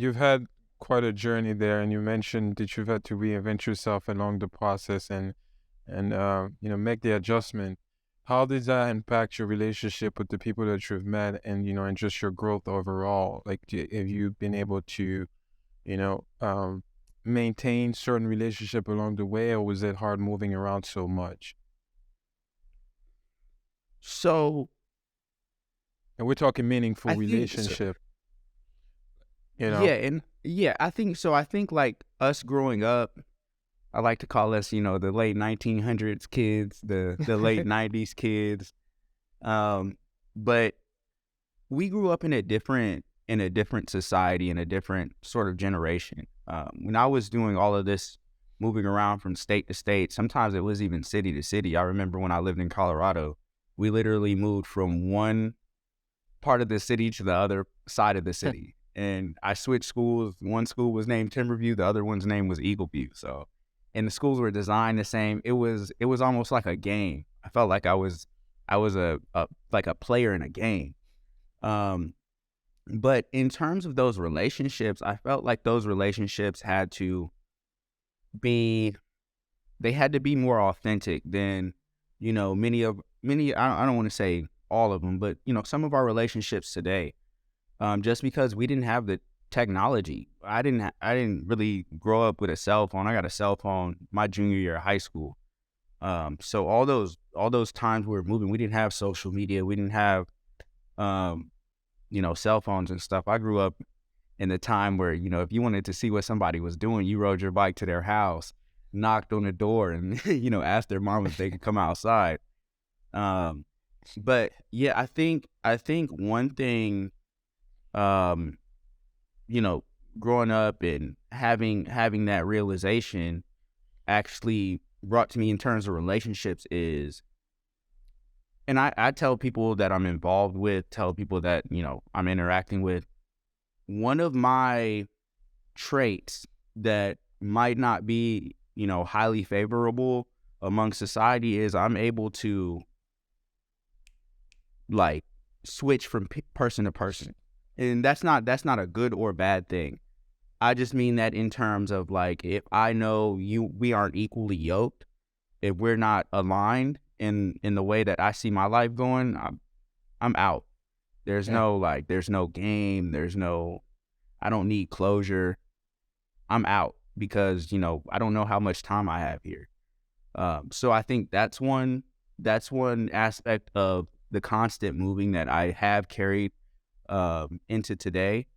you've had quite a journey there, and you mentioned that you've had to reinvent yourself along the process and make the adjustment. How does that impact your relationship with the people that you've met and just your growth overall? Like, have you been able to, you know, um, maintain certain relationship along the way, or was it hard moving around so much? So And we're talking meaningful I think so. relationship, you Yeah, know? and yeah, I think so. I think like us growing up, I like to call us, the late 1900s kids, the late 90s kids. Um, but we grew up in a different society, in a different sort of generation. When I was doing all of this, moving around from state to state, sometimes it was even city to city. I remember when I lived in Colorado, we literally moved from one part of the city to the other side of the city. And I switched schools. One school was named Timberview, the other one's name was Eagleview. So, and the schools were designed the same. It was almost like a game. I felt like I was a like a player in a game. Um, but in terms of those relationships, I felt like those relationships be they had to be more authentic than, many, I don't want to say all of them, but some of our relationships today, just because we didn't have the technology. I didn't really grow up with a cell phone. I got a cell phone my junior year of high school. So all those times we were moving, we didn't have social media. We didn't have, um, cell phones and stuff. I grew up in the time where, if you wanted to see what somebody was doing, you rode your bike to their house, knocked on the door, and, asked their mom if they could come outside. Um, but yeah, I think one thing, um, you know, growing up and having that realization actually brought to me in terms of relationships is, and I tell people that I'm involved with, tell people that, I'm interacting with, one of my traits that might not be, highly favorable among society is I'm able to like switch from person to person. And that's not a good or bad thing. I just mean that in terms of like, if I know we aren't equally yoked, if we're not aligned in the way that I see my life going, I'm out. Yeah. There's no game, I don't need closure. I'm out because, I don't know how much time I have here. So I think that's one aspect of the constant moving that I have carried into today.